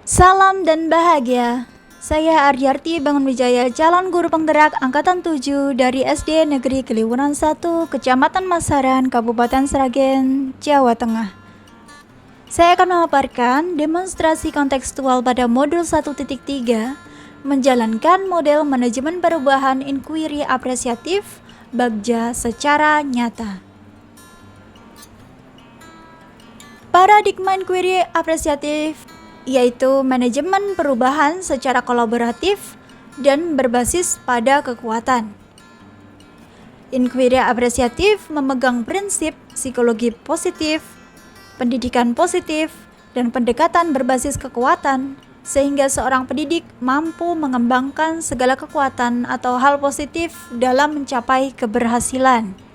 Salam dan bahagia. Saya Aryarti Bangunwijaya, calon guru penggerak angkatan 7 dari SD Negeri Keliwuran 1, Kecamatan Masaran, Kabupaten Sragen, Jawa Tengah. Saya akan memaparkan demonstrasi kontekstual pada modul 1.3, menjalankan model manajemen perubahan inquiry apresiatif Bagja secara nyata. Paradigma inquiry apresiatif yaitu manajemen perubahan secara kolaboratif dan berbasis pada kekuatan. Inquiry apresiatif memegang prinsip psikologi positif, pendidikan positif, dan pendekatan berbasis kekuatan, sehingga seorang pendidik mampu mengembangkan segala kekuatan atau hal positif dalam mencapai keberhasilan.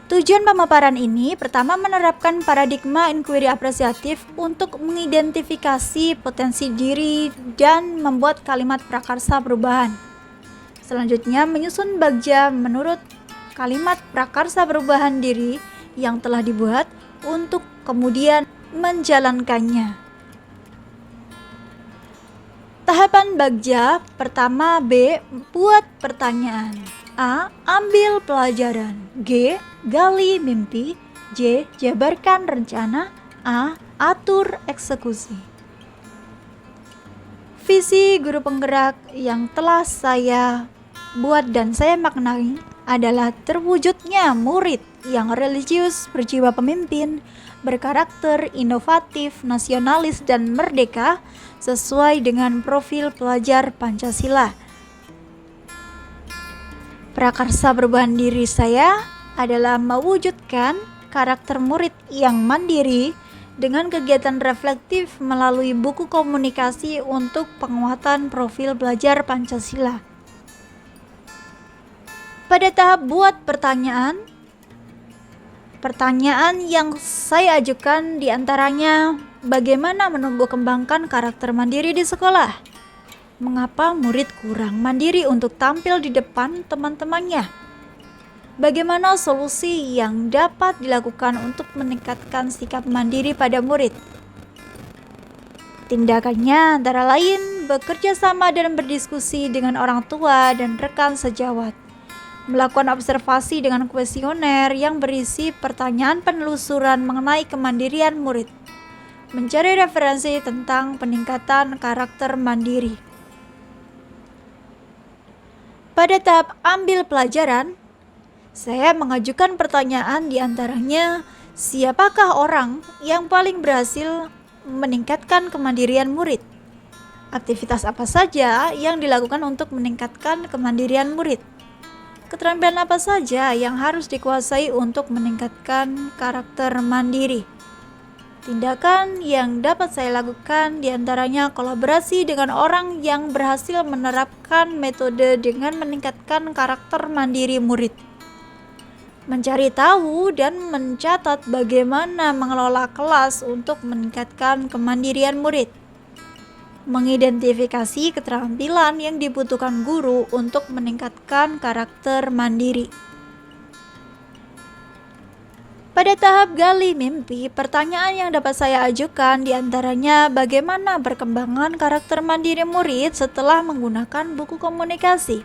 Tujuan pemaparan ini pertama menerapkan paradigma inquiry apresiatif untuk mengidentifikasi potensi diri dan membuat kalimat prakarsa perubahan. Selanjutnya menyusun bagja menurut kalimat prakarsa perubahan diri yang telah dibuat untuk kemudian menjalankannya. Tahapan bagja pertama B. Buat pertanyaan. A. Ambil pelajaran. G. Gali mimpi. J. Jabarkan rencana. A. Atur eksekusi. Visi guru penggerak yang telah saya buat dan saya maknai adalah terwujudnya murid yang religius, berjiwa pemimpin, berkarakter inovatif, nasionalis, dan merdeka sesuai dengan profil pelajar Pancasila. Prakarsa perubahan diri saya adalah mewujudkan karakter murid yang mandiri dengan kegiatan reflektif melalui buku komunikasi untuk penguatan profil belajar Pancasila. Pada tahap buat pertanyaan yang saya ajukan diantaranya bagaimana menumbuh kembangkan karakter mandiri di sekolah. Mengapa murid kurang mandiri untuk tampil di depan teman-temannya? Bagaimana solusi yang dapat dilakukan untuk meningkatkan sikap mandiri pada murid? Tindakannya antara lain bekerja sama dan berdiskusi dengan orang tua dan rekan sejawat, melakukan observasi dengan kuesioner yang berisi pertanyaan penelusuran mengenai kemandirian murid, mencari referensi tentang peningkatan karakter mandiri. Pada tahap ambil pelajaran, saya mengajukan pertanyaan diantaranya, siapakah orang yang paling berhasil meningkatkan kemandirian murid? Aktivitas apa saja yang dilakukan untuk meningkatkan kemandirian murid? Keterampilan apa saja yang harus dikuasai untuk meningkatkan karakter mandiri? Tindakan yang dapat saya lakukan diantaranya kolaborasi dengan orang yang berhasil menerapkan metode dengan meningkatkan karakter mandiri murid, mencari tahu dan mencatat bagaimana mengelola kelas untuk meningkatkan kemandirian murid, mengidentifikasi keterampilan yang dibutuhkan guru untuk meningkatkan karakter mandiri. Pada tahap gali mimpi, pertanyaan yang dapat saya ajukan diantaranya bagaimana perkembangan karakter mandiri murid setelah menggunakan buku komunikasi.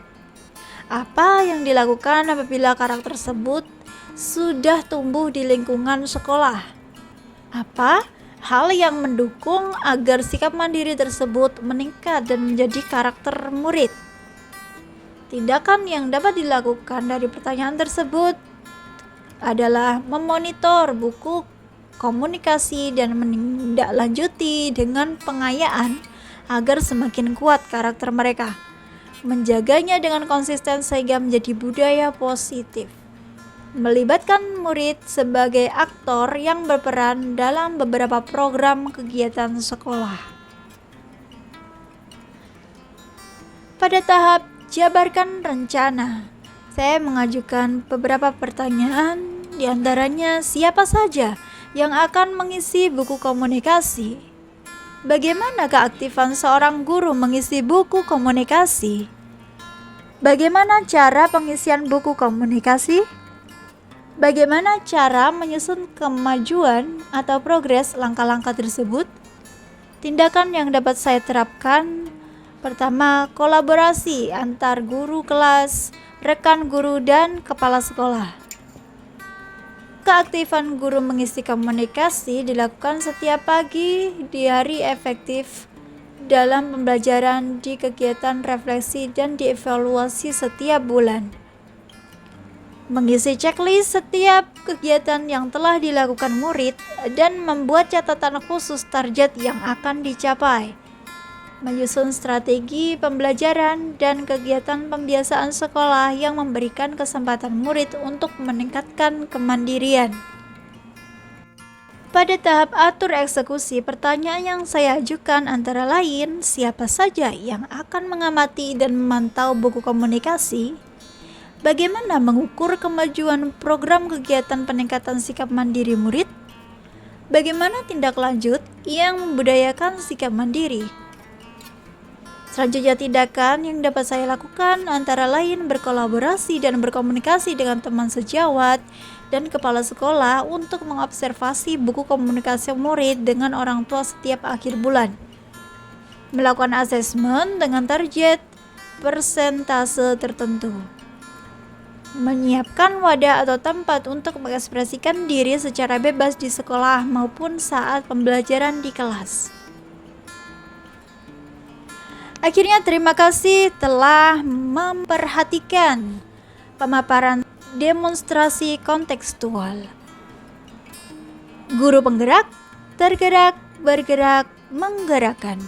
Apa yang dilakukan apabila karakter tersebut sudah tumbuh di lingkungan sekolah? Apa hal yang mendukung agar sikap mandiri tersebut meningkat dan menjadi karakter murid? Tindakan yang dapat dilakukan dari pertanyaan tersebut adalah memonitor buku komunikasi dan menindaklanjuti dengan pengayaan agar semakin kuat karakter mereka, menjaganya dengan konsisten sehingga menjadi budaya positif, melibatkan murid sebagai aktor yang berperan dalam beberapa program kegiatan sekolah. Pada tahap jabarkan rencana, saya mengajukan beberapa pertanyaan, diantaranya siapa saja yang akan mengisi buku komunikasi? Bagaimana keaktifan seorang guru mengisi buku komunikasi? Bagaimana cara pengisian buku komunikasi? Bagaimana cara menyusun kemajuan atau progres langkah-langkah tersebut? Tindakan yang dapat saya terapkan: pertama, kolaborasi antar guru kelas, rekan guru, dan kepala sekolah. Keaktifan guru mengisi komunikasi dilakukan setiap pagi di hari efektif dalam pembelajaran, di kegiatan refleksi, dan dievaluasi setiap bulan. Mengisi checklist setiap kegiatan yang telah dilakukan murid dan membuat catatan khusus target yang akan dicapai. Menyusun strategi pembelajaran dan kegiatan pembiasaan sekolah yang memberikan kesempatan murid untuk meningkatkan kemandirian. Pada tahap atur eksekusi, pertanyaan yang saya ajukan antara lain, siapa saja yang akan mengamati dan memantau buku komunikasi? Bagaimana mengukur kemajuan program kegiatan peningkatan sikap mandiri murid? Bagaimana tindak lanjut yang membudayakan sikap mandiri? Selanjutnya, tindakan yang dapat saya lakukan antara lain berkolaborasi dan berkomunikasi dengan teman sejawat dan kepala sekolah untuk mengobservasi buku komunikasi murid dengan orang tua setiap akhir bulan. Melakukan asesmen dengan target persentase tertentu. Menyiapkan wadah atau tempat untuk mengekspresikan diri secara bebas di sekolah maupun saat pembelajaran di kelas. Akhirnya, terima kasih telah memperhatikan pemaparan demonstrasi kontekstual. Guru penggerak, tergerak, bergerak, menggerakkan.